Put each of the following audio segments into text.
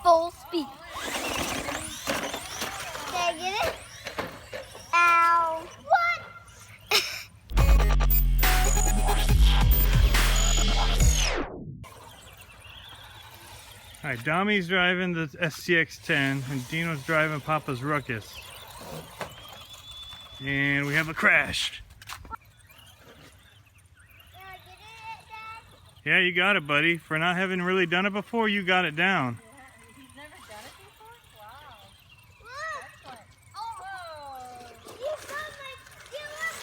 full speed. Can I get it? Ow. What? Alright, Domi's driving the SCX10 and Dino's driving Papa's Ruckus. And we have a crash. Can I get it, Dad? Yeah, you got it, buddy. For not having really done it before, you got it down. Yeah, he's never done it before? Wow. Look. Excellent. Oh. You saw my skillet?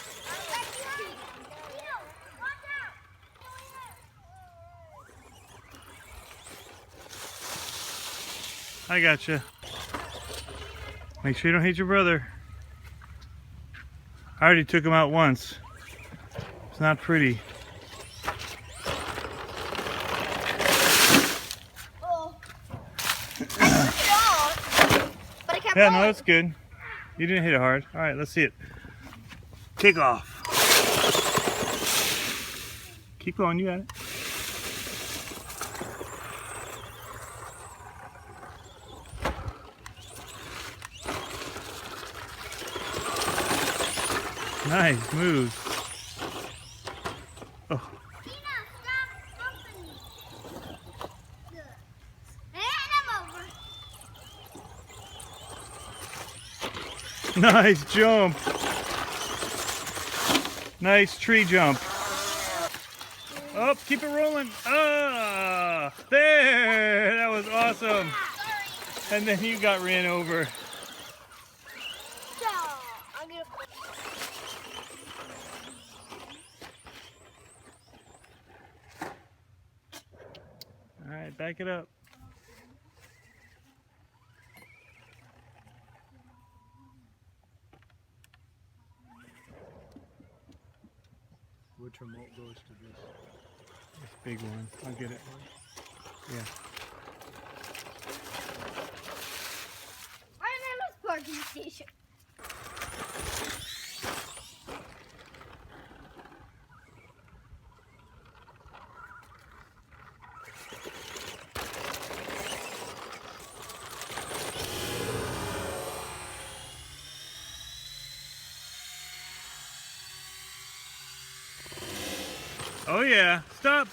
Dino, watch out. I gotcha. Make sure you don't hit your brother. I already took him out once. It's not pretty. Oh. I took it off, but I kept Yeah, going. no, that's good. You didn't hit it hard. All right, let's see it. Kick off. Keep going, you got it. Nice move. Oh, Dino, stop bumping me. Good. And I'm over. nice jump. Nice tree jump. Oh, keep it rolling. Ah, there. That was awesome. Sorry. And then you got ran over. So, I'm gonna put. All right, back it up. Which remote goes to this? This big one. I'll get it. Yeah. My name is parking station. Oh yeah. Stop.